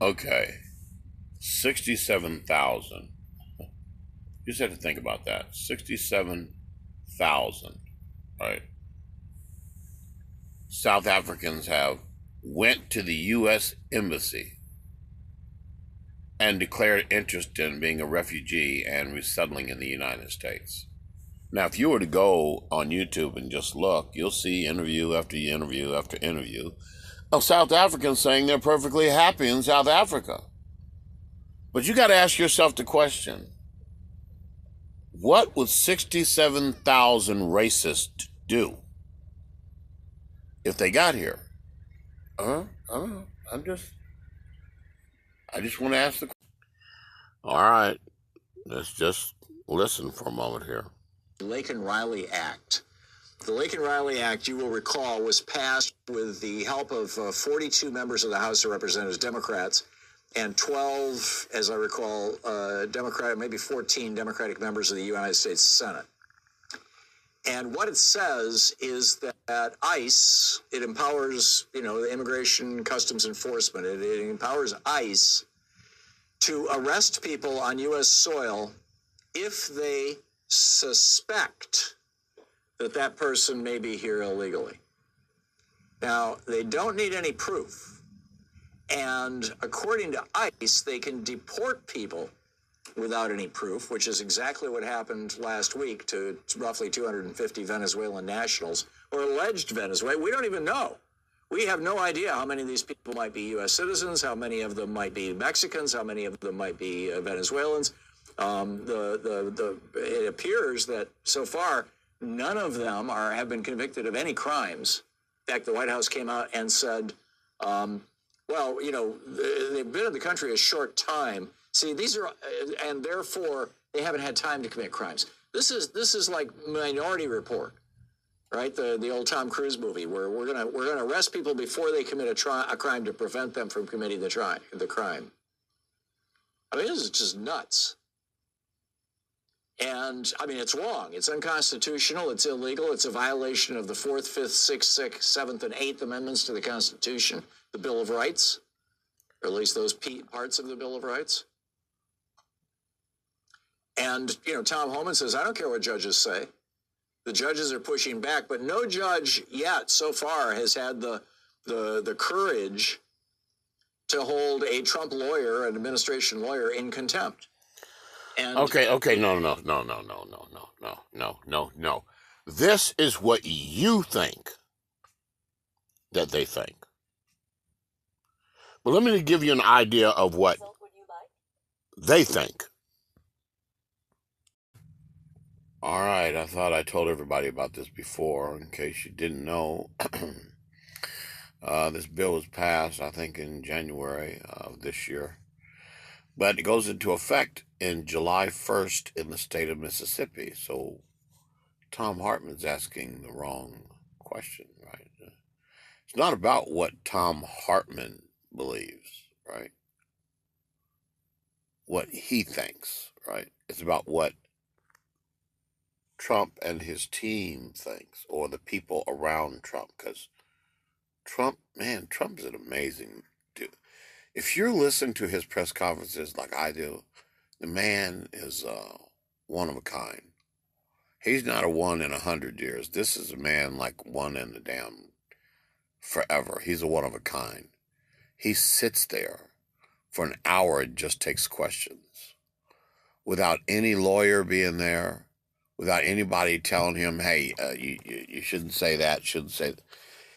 Okay, 67,000. You just have to think about that. 67,000, right? South Africans have went to the U.S. Embassy and declared interest in being a refugee and resettling in the United States. Now, if you were to go on YouTube and just look, you'll see interview after interview after interview of South Africans saying they're perfectly happy in South Africa. But you got to ask yourself the question, what would 67,000 racists do if they got here? I don't know. I just want to ask the question. All right, let's just listen for a moment here. Laken-Riley Act. The Laken-Riley Act, you will recall, was passed with the help of 42 members of the House of Representatives, Democrats, and 12, as I recall, Democratic, maybe 14 Democratic members of the United States Senate. And what it says is that ICE, it empowers, the Immigration Customs Enforcement, it empowers ICE to arrest people on U.S. soil if they suspect that that person may be here illegally. Now, they don't need any proof. And according to ICE, they can deport people without any proof, which is exactly what happened last week to roughly 250 Venezuelan nationals, or alleged Venezuelan. We don't even know. We have no idea how many of these people might be U.S. citizens, how many of them might be Mexicans, how many of them might be Venezuelans. It appears that so far, none of them have been convicted of any crimes. In fact, the White House came out and said, they've been in the country a short time. See, these are, and therefore they haven't had time to commit crimes. This is like Minority Report, right? The old Tom Cruise movie where we're gonna arrest people before they commit a crime to prevent them from committing the crime. I mean, this is just nuts. And I mean, it's wrong. It's unconstitutional. It's illegal. It's a violation of the 4th, 5th, 6th, 7th, and 8th Amendments to the Constitution, the Bill of Rights, or at least those parts of the Bill of Rights. And, Tom Homan says, I don't care what judges say. The judges are pushing back, but no judge yet so far has had the courage to hold a Trump lawyer, an administration lawyer, in contempt. And Okay, no. This is what you think that they think. But let me give you an idea of what they think. All right, I thought I told everybody about this before. In case you didn't know, this bill was passed, I think, in January of this year. But it goes into effect in July 1st in the state of Mississippi. So Tom Hartman's asking the wrong question, right? It's not about what Tom Hartman believes, right? What he thinks, right? It's about what Trump and his team thinks, or the people around Trump. Because Trump's an amazing dude. If you're listening to his press conferences like I do, the man is one of a kind. He's not a 1 in 100 years. This is a man like one in the damn forever. He's a one of a kind. He sits there for an hour and just takes questions without any lawyer being there, without anybody telling him, hey, you shouldn't say that, shouldn't say that.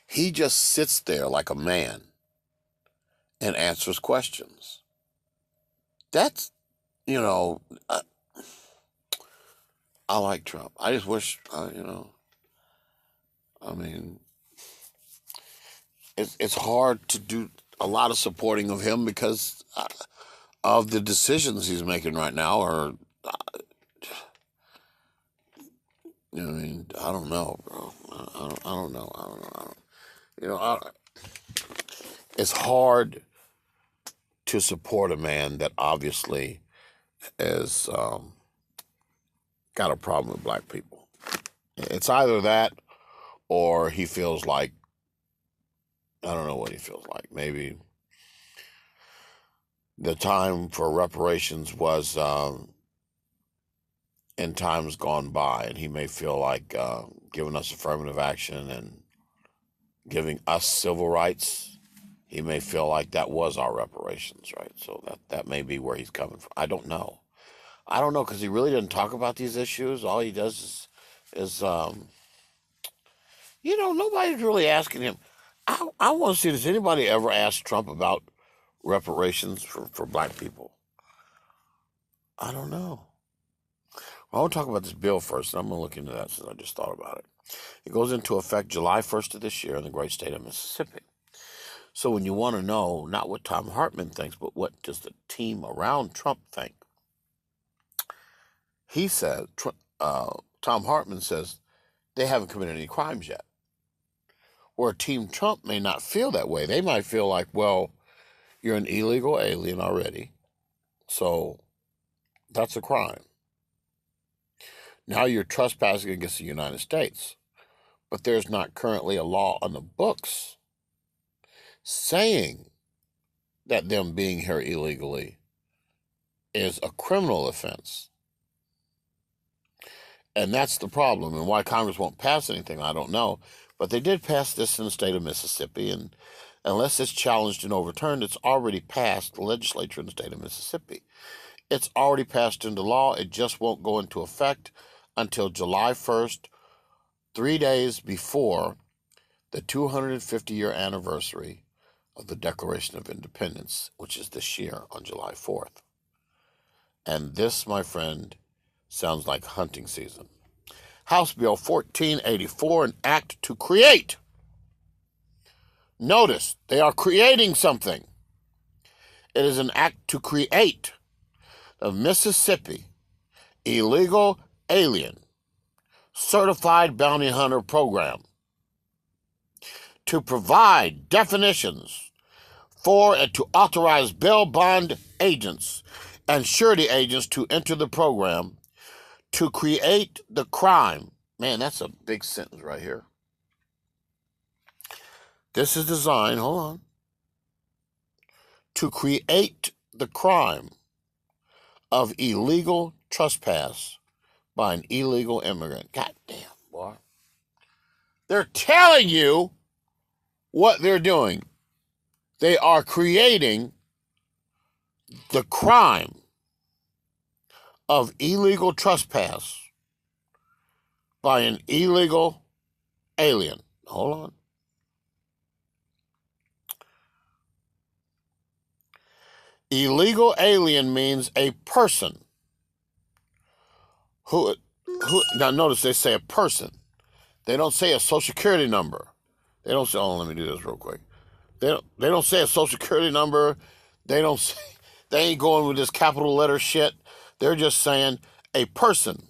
He just sits there like a man and answers questions. That's, I like Trump. I just wish, I mean, it's hard to do a lot of supporting of him because of the decisions he's making right now. Or, I don't know, bro. I don't know. It's hard to support a man that obviously has got a problem with black people. It's either that or he feels like, I don't know what he feels like. Maybe the time for reparations was in times gone by, and he may feel like giving us affirmative action and giving us civil rights, he may feel like that was our reparations, right? So that may be where he's coming from. I don't know. I don't know, because he really doesn't talk about these issues. All he does is nobody's really asking him. I want to see, does anybody ever ask Trump about reparations for black people? I don't know. I want to talk about this bill first, and I'm going to look into that since I just thought about it. It goes into effect July 1st of this year in the great state of Mississippi. So when you want to know not what Thom Hartmann thinks, but what does the team around Trump think, he said, Thom Hartmann says, they haven't committed any crimes yet. Or Team Trump may not feel that way. They might feel like, well, you're an illegal alien already, so that's a crime. Now you're trespassing against the United States. But there's not currently a law on the books saying that them being here illegally is a criminal offense. And that's the problem. And why Congress won't pass anything, I don't know. But they did pass this in the state of Mississippi. And unless it's challenged and overturned, it's already passed the legislature in the state of Mississippi. It's already passed into law. It just won't go into effect until July 1st, 3 days before the 250-year anniversary of the Declaration of Independence, which is this year on July 4th. And this, my friend, sounds like hunting season. House Bill 1484, an act to create. Notice, they are creating something. It is an act to create the Mississippi Illegal Alien Certified Bounty Hunter Program to provide definitions for and to authorize bail bond agents and surety agents to enter the program to create the crime. Man, that's a big sentence right here. This is designed, hold on, to create the crime of illegal trespass by an illegal immigrant. God damn, boy. They're telling you what they're doing. They are creating the crime of illegal trespass by an illegal alien. Hold on. Illegal alien means a person who now notice they say a person. They don't say a social security number. They don't say, oh, let me do this real quick. They don't say a social security number. They ain't going with this capital letter shit. They're just saying a person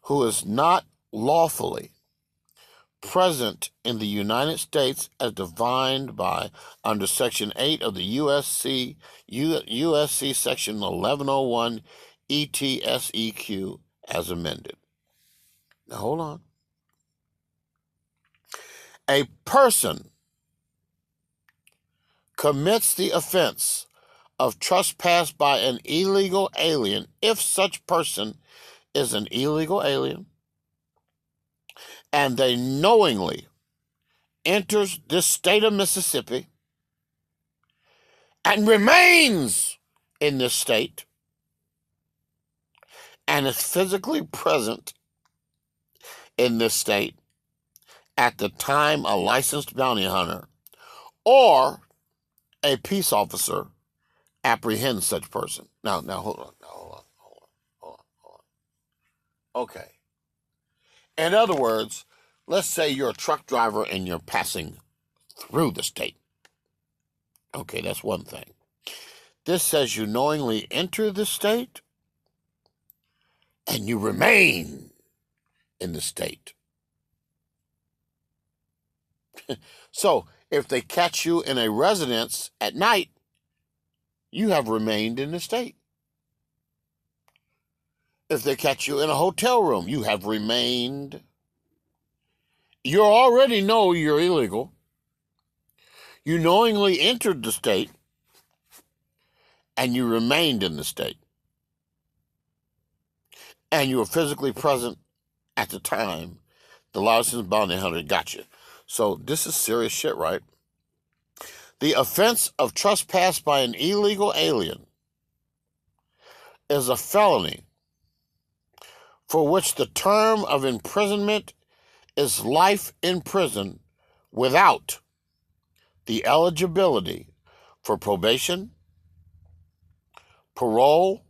who is not lawfully present in the United States as defined by under Section 8 of the USC Section 1101 ETSEQ as amended. Now hold on. A person commits the offense of trespass by an illegal alien if such person is an illegal alien and they knowingly enters this state of Mississippi and remains in this state and is physically present in this state at the time a licensed bounty hunter or a peace officer apprehends such person. Now hold on. Okay. In other words, let's say you're a truck driver and you're passing through the state. Okay, that's one thing. This says you knowingly enter the state and you remain in the state. So, if they catch you in a residence at night, you have remained in the state. If they catch you in a hotel room, you have remained. You already know you're illegal. You knowingly entered the state. and you remained in the state, and you were physically present at the time the licensed bounty hunter got you. So this is serious shit, right? The offense of trespass by an illegal alien is a felony for which the term of imprisonment is life in prison without the eligibility for probation, parole,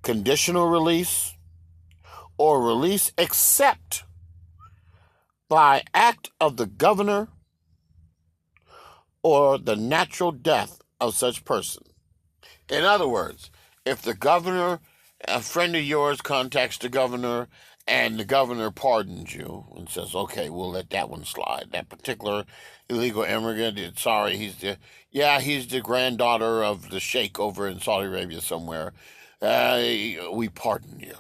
conditional release, or release except by act of the governor or the natural death of such person. In other words, if the governor, a friend of yours contacts the governor and the governor pardons you and says, okay, we'll let that one slide. That particular illegal immigrant, he's the granddaughter of the sheikh over in Saudi Arabia somewhere. We pardon you.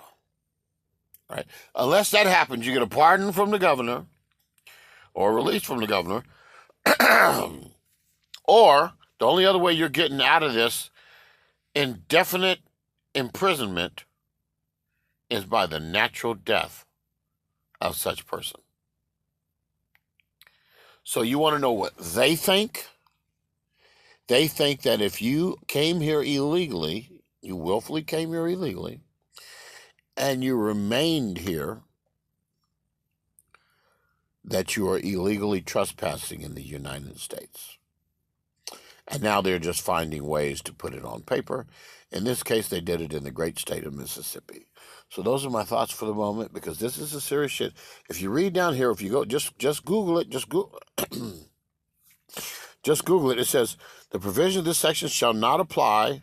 Right? Unless that happens, you get a pardon from the governor or release from the governor. Or the only other way you're getting out of this indefinite imprisonment is by the natural death of such person. So you want to know what they think? They think that if you came here illegally, you willfully came here illegally, and you remained here, that you are illegally trespassing in the United States. And now they're just finding ways to put it on paper. In this case, they did it in the great state of Mississippi. So those are my thoughts for the moment, because this is a serious shit. If you read down here, if you go, just Google it, just Google it. It says, the provision of this section shall not apply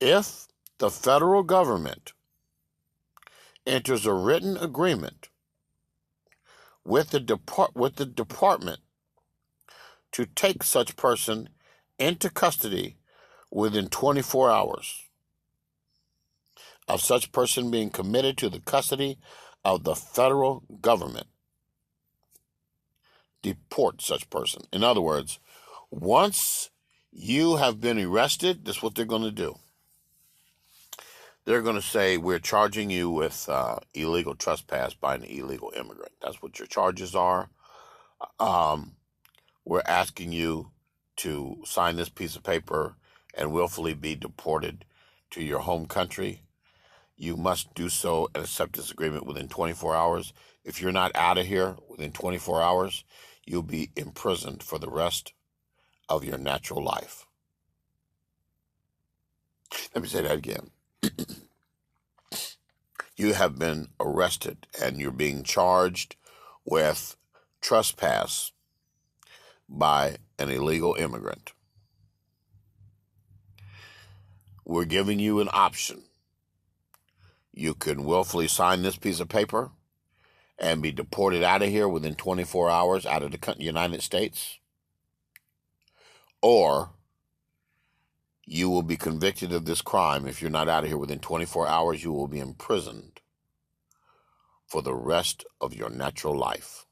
if the federal government enters a written agreement with the department to take such person into custody within 24 hours of such person being committed to the custody of the federal government. Deport such person. In other words, once you have been arrested, this is what they're going to do. They're going to say, we're charging you with illegal trespass by an illegal immigrant. That's what your charges are. We're asking you to sign this piece of paper and willfully be deported to your home country. You must do so and accept this agreement within 24 hours. If you're not out of here within 24 hours, you'll be imprisoned for the rest of your natural life. Let me say that again. You have been arrested and you're being charged with trespass by an illegal immigrant. We're giving you an option. You can willfully sign this piece of paper and be deported out of here within 24 hours out of the United States, or you will be convicted of this crime. If you're not out of here within 24 hours, you will be imprisoned for the rest of your natural life.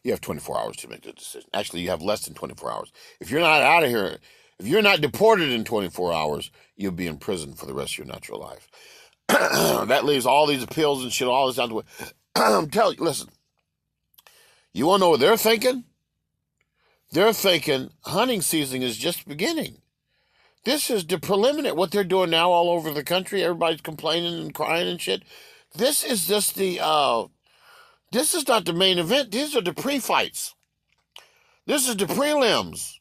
You have 24 hours to make the decision. Actually, you have less than 24 hours. If you're not out of here, if you're not deported in 24 hours, you'll be in prison for the rest of your natural life. That leaves all these appeals and shit, all this out the way. I'm telling you, listen, you want to know what they're thinking? They're thinking hunting season is just beginning. This is the preliminary, what they're doing now all over the country. Everybody's complaining and crying and shit. This is just this is not the main event. These are the pre-fights. This is the prelims.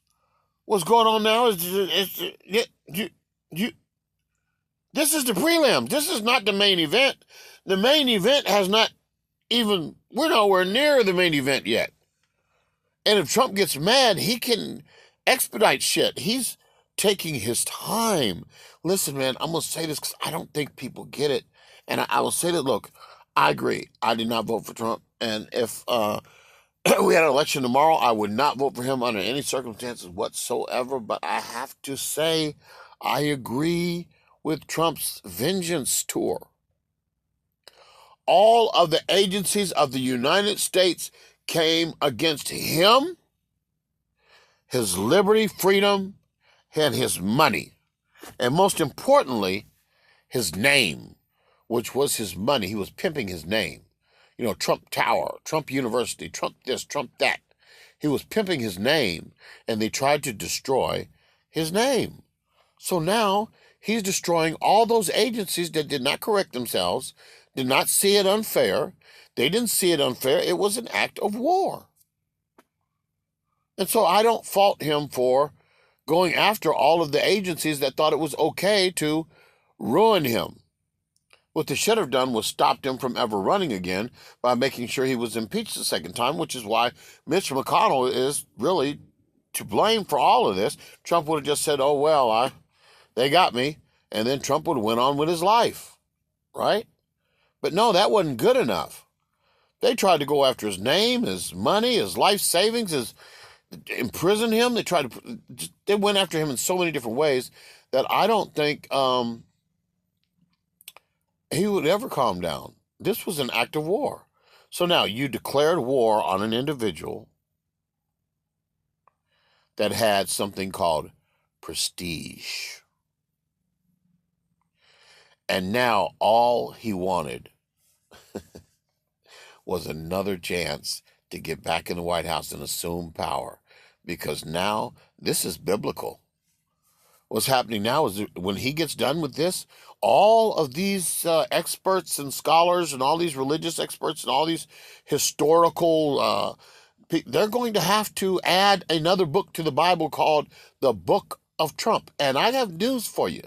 What's going on now is this is the prelims. This is not the main event. The main event has not even, we're nowhere near the main event yet. And if Trump gets mad, he can expedite shit. He's taking his time. Listen, man, I'm going to say this because I don't think people get it. And I will say that, look, I agree. I did not vote for Trump. And if we had an election tomorrow, I would not vote for him under any circumstances whatsoever. But I have to say, I agree with Trump's vengeance tour. All of the agencies of the United States came against him, his liberty, freedom, and his money, and most importantly, his name, which was his money. He was pimping his name. You know, Trump Tower, Trump University, Trump this, Trump that. He was pimping his name, and they tried to destroy his name. So now he's destroying all those agencies that did not correct themselves, did not see it unfair. They didn't see it unfair. It was an act of war. And so I don't fault him for going after all of the agencies that thought it was okay to ruin him. What they should have done was stopped him from ever running again by making sure he was impeached the second time, which is why Mitch McConnell is really to blame for all of this. Trump would have just said, oh, well, they got me, and then Trump would have went on with his life, right? But no, that wasn't good enough. They tried to go after his name, his money, his life savings, imprison him. They went after him in so many different ways that I don't think he would ever calm down. This was an act of war. So now you declared war on an individual that had something called prestige. And now all he wanted was another chance to get back in the White House and assume power. Because now this is biblical. What's happening now is when he gets done with this, all of these experts and scholars and all these religious experts and all these historical, they're going to have to add another book to the Bible called the Book of Trump. And I have news for you.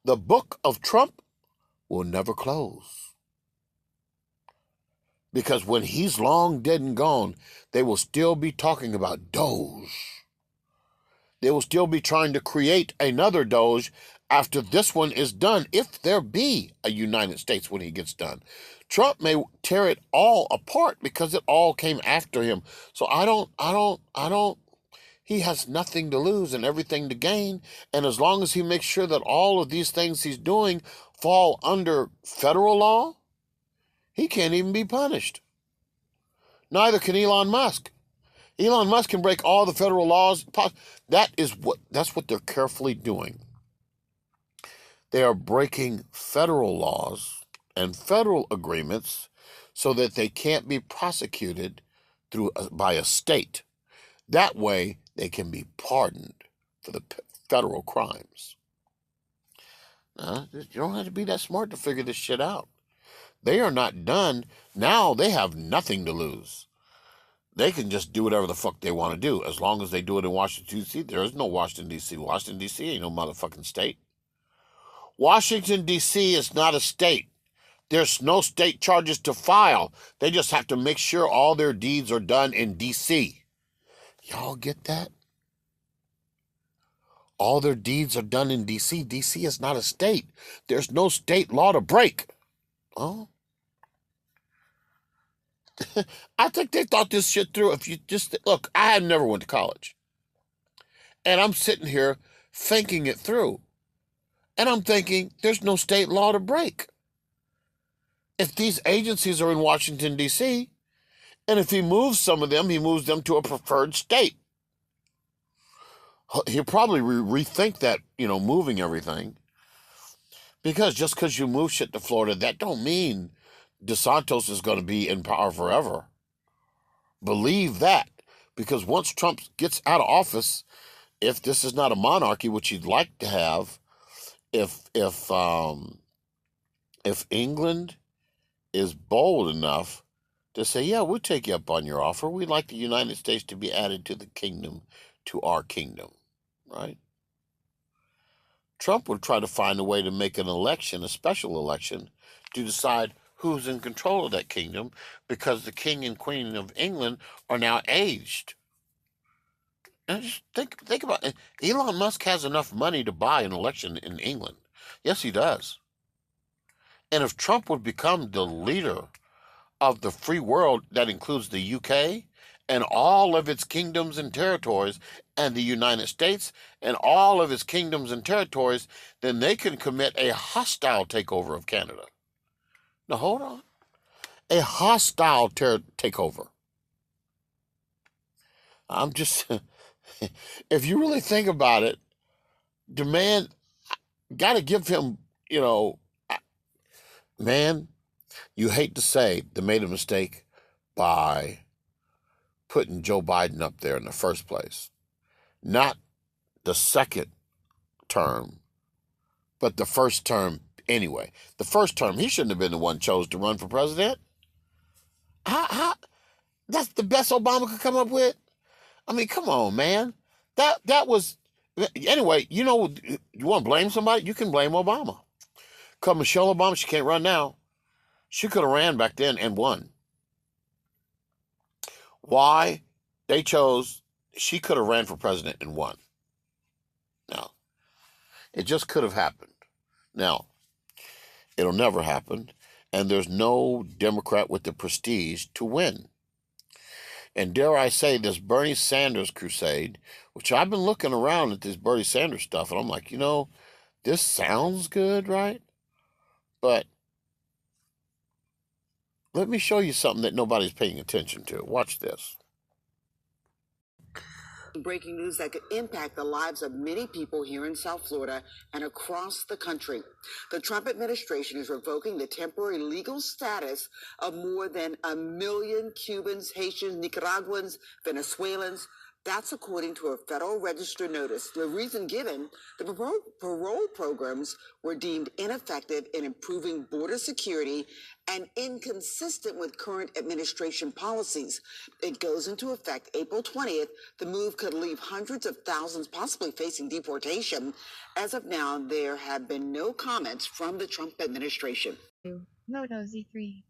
The Book of Trump will never close. Because when he's long dead and gone, they will still be talking about Doge. They will still be trying to create another Doge after this one is done, if there be a United States when he gets done. Trump may tear it all apart because it all came after him. So he has nothing to lose and everything to gain. And as long as he makes sure that all of these things he's doing fall under federal law, he can't even be punished. Neither can Elon Musk. Elon Musk can break all the federal laws. That's what they're carefully doing. They are breaking federal laws and federal agreements so that they can't be prosecuted by a state. That way, they can be pardoned for the federal crimes. You don't have to be that smart to figure this shit out. They are not done. Now they have nothing to lose. They can just do whatever the fuck they want to do as long as they do it in Washington, D.C. There is no Washington, D.C. Washington, D.C. ain't no motherfucking state. Washington, D.C. is not a state. There's no state charges to file. They just have to make sure all their deeds are done in D.C. Y'all get that? All their deeds are done in D.C. D.C. is not a state. There's no state law to break. Oh. I think they thought this shit through. If you just look, I had never went to college. And I'm sitting here thinking it through. And I'm thinking, there's no state law to break. If these agencies are in Washington, D.C., and if he moves some of them, he moves them to a preferred state. He'll probably rethink that, moving everything. Because just because you move shit to Florida, that don't mean DeSantis is going to be in power forever. Believe that. Because once Trump gets out of office, if this is not a monarchy, which he'd like to have, if England is bold enough to say, yeah, we'll take you up on your offer. We'd like the United States to be added to the kingdom, to our kingdom, right? Trump would try to find a way to make an election, a special election, to decide who's in control of that kingdom, because the king and queen of England are now aged. And just think about it. Elon Musk has enough money to buy an election in England. Yes, he does. And if Trump would become the leader of the free world, that includes the UK and all of its kingdoms and territories, and the United States and all of its kingdoms and territories, then they can commit a hostile takeover of Canada. Now, hold on. A hostile takeover. I'm just, If you really think about it, the man, got to give him, man, you hate to say they made a mistake by putting Joe Biden up there in the first place. Not the second term, but the first term anyway. The first term, he shouldn't have been the one chose to run for president. That's the best Obama could come up with? I mean, come on, man. That was, anyway, you want to blame somebody? You can blame Obama. Because Michelle Obama, she can't run now. She could have ran back then and won. Why? They chose, she could have ran for president and won. Now, it just could have happened. Now, it'll never happen, and there's no Democrat with the prestige to win. And dare I say, this Bernie Sanders crusade, which I've been looking around at this Bernie Sanders stuff, and I'm like, this sounds good, right? But let me show you something that nobody's paying attention to. Watch this. Breaking news that could impact the lives of many people here in South Florida and across the country. The Trump administration is revoking the temporary legal status of more than 1 million Cubans, Haitians, Nicaraguans, Venezuelans. That's according to a Federal Register notice. The reason given, the parole programs were deemed ineffective in improving border security and inconsistent with current administration policies. It goes into effect April 20th. The move could leave hundreds of thousands possibly facing deportation. As of now, there have been no comments from the Trump administration. No, Z3.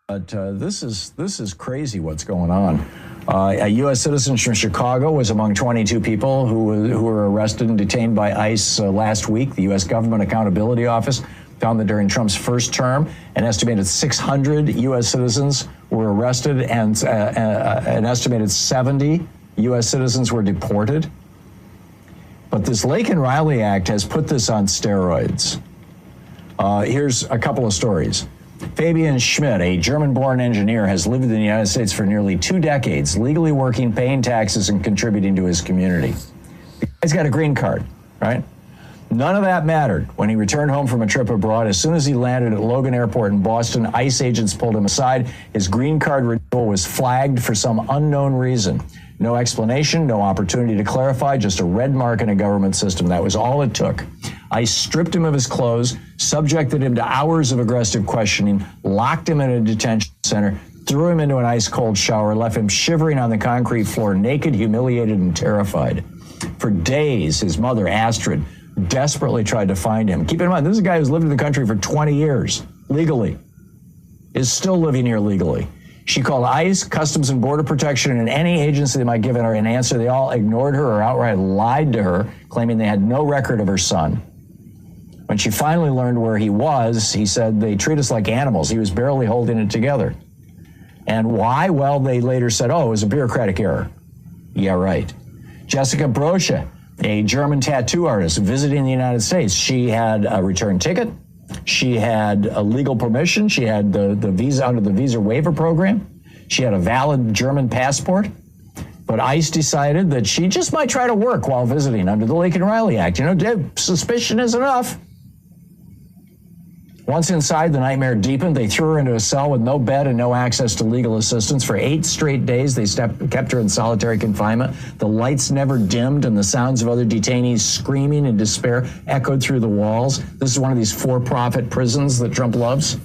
But this is crazy what's going on. A U.S. citizen from Chicago was among 22 people who were arrested and detained by ICE last week. The U.S. Government Accountability Office found that during Trump's first term, an estimated 600 U.S. citizens were arrested and an estimated 70 U.S. citizens were deported. But this Laken Riley Act has put this on steroids. Here's a couple of stories. Fabian Schmidt, a German-born engineer, has lived in the United States for nearly 2 decades, legally working, paying taxes, and contributing to his community. The guy's got a green card, right? None of that mattered when he returned home from a trip abroad. As soon as he landed at Logan Airport in Boston, ICE agents pulled him aside. His green card renewal was flagged for some unknown reason. No explanation, no opportunity to clarify, just a red mark in a government system. That was all it took. ICE stripped him of his clothes, subjected him to hours of aggressive questioning, locked him in a detention center, threw him into an ice-cold shower, left him shivering on the concrete floor, naked, humiliated, and terrified. For days, his mother, Astrid, desperately tried to find him. Keep in mind, this is a guy who's lived in the country for 20 years, legally, is still living here legally. She called ICE, Customs and Border Protection, and any agency that might give her an answer. They all ignored her or outright lied to her, claiming they had no record of her son. When she finally learned where he was, he said, they treat us like animals. He was barely holding it together. And why? Well, they later said, it was a bureaucratic error. Yeah, right. Jessica Brocha, a German tattoo artist visiting the United States. She had a return ticket. She had a legal permission. She had the visa under the visa waiver program. She had a valid German passport. But ICE decided that she just might try to work while visiting under the Laken Riley Act. Suspicion is enough. Once inside, the nightmare deepened. They threw her into a cell with no bed and no access to legal assistance. For 8 straight days, they kept her in solitary confinement. The lights never dimmed, and the sounds of other detainees screaming in despair echoed through the walls. This is one of these for-profit prisons that Trump loves,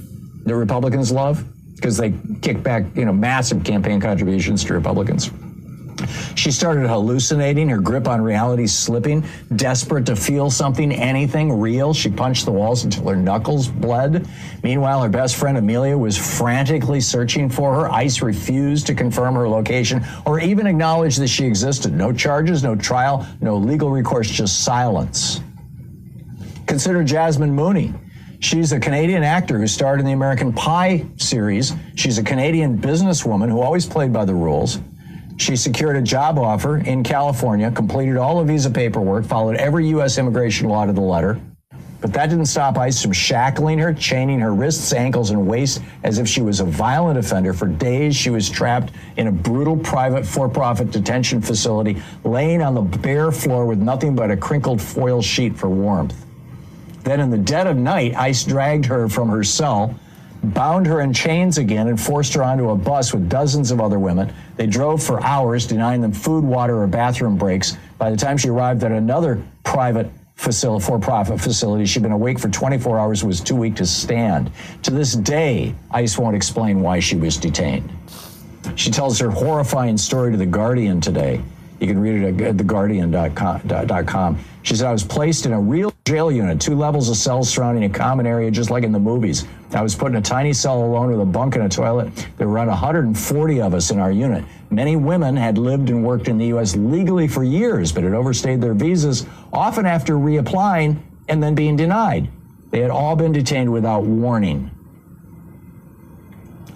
the Republicans love, because they kick back, massive campaign contributions to Republicans. She started hallucinating, her grip on reality slipping, desperate to feel something, anything real. She punched the walls until her knuckles bled. Meanwhile, her best friend Amelia was frantically searching for her. ICE refused to confirm her location or even acknowledge that she existed. No charges, no trial, no legal recourse, just silence. Consider Jasmine Mooney. She's a Canadian actor who starred in the American Pie series. She's a Canadian businesswoman who always played by the rules. She secured a job offer in California, completed all of visa paperwork, followed every U.S. immigration law to the letter. But that didn't stop ICE from shackling her, chaining her wrists, ankles, and waist as if she was a violent offender. For days, she was trapped in a brutal private for-profit detention facility, laying on the bare floor with nothing but a crinkled foil sheet for warmth. Then in the dead of night, ICE dragged her from her cell, bound her in chains again, and forced her onto a bus with dozens of other women. They drove for hours, denying them food, water, or bathroom breaks. By the time she arrived at another private for-profit facility, she'd been awake for 24 hours and was too weak to stand. To this day, ICE won't explain why she was detained. She tells her horrifying story to The Guardian today. You can read it at theguardian.com. She said, I was placed in a real jail unit, 2 levels of cells surrounding a common area, just like in the movies. I was put in a tiny cell alone with a bunk and a toilet. There were around 140 of us in our unit. Many women had lived and worked in the U.S. legally for years, but had overstayed their visas, often after reapplying and then being denied. They had all been detained without warning.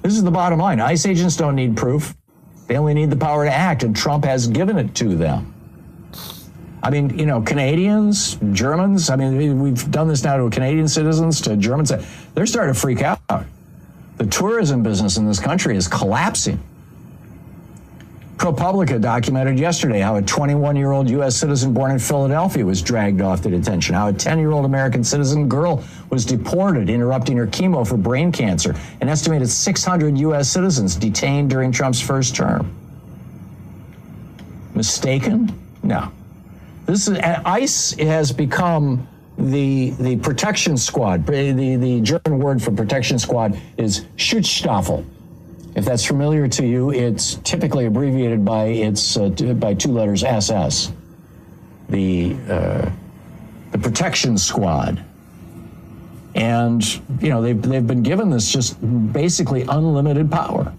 This is the bottom line. ICE agents don't need proof. They only need the power to act, and Trump has given it to them. I mean, you know, Canadians, Germans, I mean, we've done this now to Canadian citizens, to Germans. They're starting to freak out. The tourism business in this country is collapsing. ProPublica documented yesterday how a 21-year-old U.S. citizen born in Philadelphia was dragged off to detention, how a 10-year-old American citizen girl was deported, interrupting her chemo for brain cancer. An estimated 600 U.S. citizens detained during Trump's first term. Mistaken? No. This is, ICE has become the protection squad. The German word for protection squad is Schutzstaffel. If that's familiar to you, it's typically abbreviated by by 2 letters, SS. The protection squad. And, you know, they've been given this just basically unlimited power.